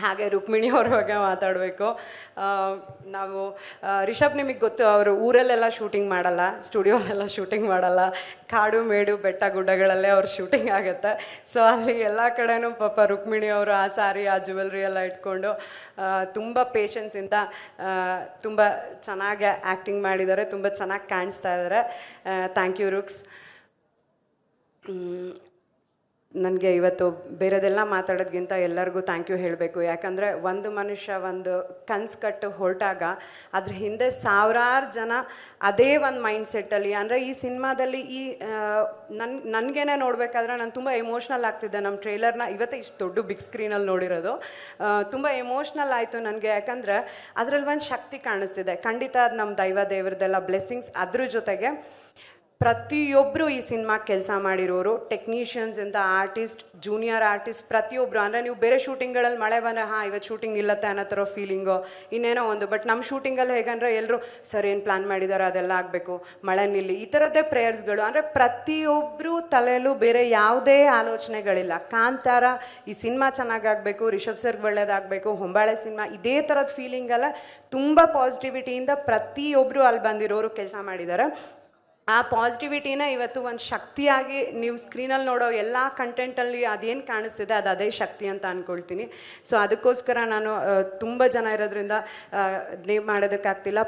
ಹಾಗೆ ರುಕ್ಮಿಣಿ ಅವ್ರ ಬಗ್ಗೆ ಮಾತಾಡಬೇಕು. ನಾವು ರಿಷಬ್ ನಿಮಗೆ ಗೊತ್ತು, ಅವರು ಊರಲ್ಲೆಲ್ಲ ಶೂಟಿಂಗ್ ಮಾಡಲ್ಲ, ಸ್ಟುಡಿಯೋಲೆಲ್ಲ ಶೂಟಿಂಗ್ ಮಾಡಲ್ಲ, ಕಾಡು ಮೇಡು ಬೆಟ್ಟ ಗುಡ್ಡಗಳಲ್ಲೇ ಅವ್ರ ಶೂಟಿಂಗ್ ಆಗುತ್ತೆ. ಸೊ ಅಲ್ಲಿ ಎಲ್ಲ ಕಡೆನೂ ಪಾಪ ರುಕ್ಮಿಣಿ ಅವರು ಆ ಸಾರಿ ಆ ಜ್ಯುವೆಲ್ರಿ ಎಲ್ಲ ಇಟ್ಕೊಂಡು ತುಂಬ ಪೇಷನ್ಸಿಂದ ತುಂಬ ಚೆನ್ನಾಗಿ ಆ್ಯಕ್ಟಿಂಗ್ ಮಾಡಿದ್ದಾರೆ, ತುಂಬ ಚೆನ್ನಾಗಿ ಕಾಣಿಸ್ತಾ ಇದ್ದಾರೆ. ಥ್ಯಾಂಕ್ ಯು ರುಕ್ಸ್. ನನಗೆ ಇವತ್ತು ಬೇರೆದೆಲ್ಲ ಮಾತಾಡೋದ್ಕಿಂತ ಎಲ್ಲರಿಗೂ ಥ್ಯಾಂಕ್ ಯು ಹೇಳಬೇಕು. ಯಾಕಂದರೆ ಒಂದು ಮನುಷ್ಯ ಒಂದು ಕನಸು ಕಟ್ಟು ಹೊರಟಾಗ ಅದ್ರ ಹಿಂದೆ ಸಾವಿರಾರು ಜನ ಅದೇ ಒಂದು ಮೈಂಡ್ ಸೆಟ್ಟಲ್ಲಿ, ಅಂದರೆ ಈ ಸಿನಿಮಾದಲ್ಲಿ ನನಗೇನೆ ನೋಡಬೇಕಾದ್ರೆ ನಾನು ತುಂಬ ಎಮೋಷ್ನಲ್ ಆಗ್ತಿದ್ದೆ. ನಮ್ಮ ಟ್ರೇಲರ್ನ ಇವತ್ತೇ ಇಷ್ಟು ದೊಡ್ಡ ಬಿಗ್ ಸ್ಕ್ರೀನಲ್ಲಿ ನೋಡಿರೋದು, ತುಂಬ ಎಮೋಷ್ನಲ್ ಆಯಿತು ನನಗೆ. ಯಾಕಂದರೆ ಅದರಲ್ಲಿ ಒಂದು ಶಕ್ತಿ ಕಾಣಿಸ್ತಿದೆ. ಖಂಡಿತ ಅದು ನಮ್ಮ ದೇವ್ರದ್ದೆಲ್ಲ ಬ್ಲೆಸ್ಸಿಂಗ್ಸ್. ಅದ್ರ ಜೊತೆಗೆ ಪ್ರತಿಯೊಬ್ಬರು ಈ ಸಿನಿಮಾಗೆ ಕೆಲಸ ಮಾಡಿರೋರು, ಟೆಕ್ನಿಷಿಯನ್ಸಿಂದ ಆರ್ಟಿಸ್ಟ್, ಜೂನಿಯರ್ ಆರ್ಟಿಸ್ಟ್, ಪ್ರತಿಯೊಬ್ಬರು. ಅಂದರೆ ನೀವು ಬೇರೆ ಶೂಟಿಂಗ್ಗಳಲ್ಲಿ ಮಳೆ ಬಂದರೆ ಇವತ್ತು ಶೂಟಿಂಗ್ ನಿಲ್ಲತ್ತೆ ಅನ್ನೋ ಥರ ಫೀಲಿಂಗು, ಇನ್ನೇನೋ ಒಂದು. ಬಟ್ ನಮ್ಮ ಶೂಟಿಂಗಲ್ಲಿ ಹೇಗಂದರೆ ಎಲ್ಲರೂ ಸರ್ ಏನು ಪ್ಲ್ಯಾನ್ ಮಾಡಿದ್ದಾರೆ ಅದೆಲ್ಲ ಆಗಬೇಕು, ಮಳೆ ನಿಲ್ಲಿ, ಈ ಥರದ್ದೇ ಪ್ರೇಯರ್ಸ್ಗಳು. ಅಂದರೆ ಪ್ರತಿಯೊಬ್ಬರು ತಲೆಯಲ್ಲೂ ಬೇರೆ ಯಾವುದೇ ಆಲೋಚನೆಗಳಿಲ್ಲ. ಕಾಂತಾರ ಈ ಸಿನಿಮಾ ಚೆನ್ನಾಗಾಗಬೇಕು, ರಿಷಬ್ ಸರ್ಗೆ ಒಳ್ಳೇದಾಗಬೇಕು, ಹೊಂಬಾಳೆ ಸಿನಿಮಾ, ಇದೇ ಥರದ ಫೀಲಿಂಗೆಲ್ಲ ತುಂಬ ಪಾಸಿಟಿವಿಟಿಯಿಂದ ಪ್ರತಿಯೊಬ್ಬರು ಅಲ್ಲಿ ಬಂದಿರೋರು ಕೆಲಸ ಮಾಡಿದ್ದಾರೆ. ಆ ಪಾಸಿಟಿವಿಟಿನ ಇವತ್ತು ಒಂದು ಶಕ್ತಿಯಾಗಿ ನೀವು ಸ್ಕ್ರೀನಲ್ಲಿ ನೋಡೋ ಎಲ್ಲ ಕಂಟೆಂಟಲ್ಲಿ ಅದೇನು ಕಾಣಿಸ್ತಿದೆ ಅದು ಅದೇ ಶಕ್ತಿ ಅಂತ ಅಂದ್ಕೊಳ್ತೀನಿ. ಸೊ ಅದಕ್ಕೋಸ್ಕರ ನಾನು ತುಂಬ ಜನ ಇರೋದ್ರಿಂದ ನೇಮ್ ಮಾಡೋದಕ್ಕಾಗ್ತಿಲ್ಲ.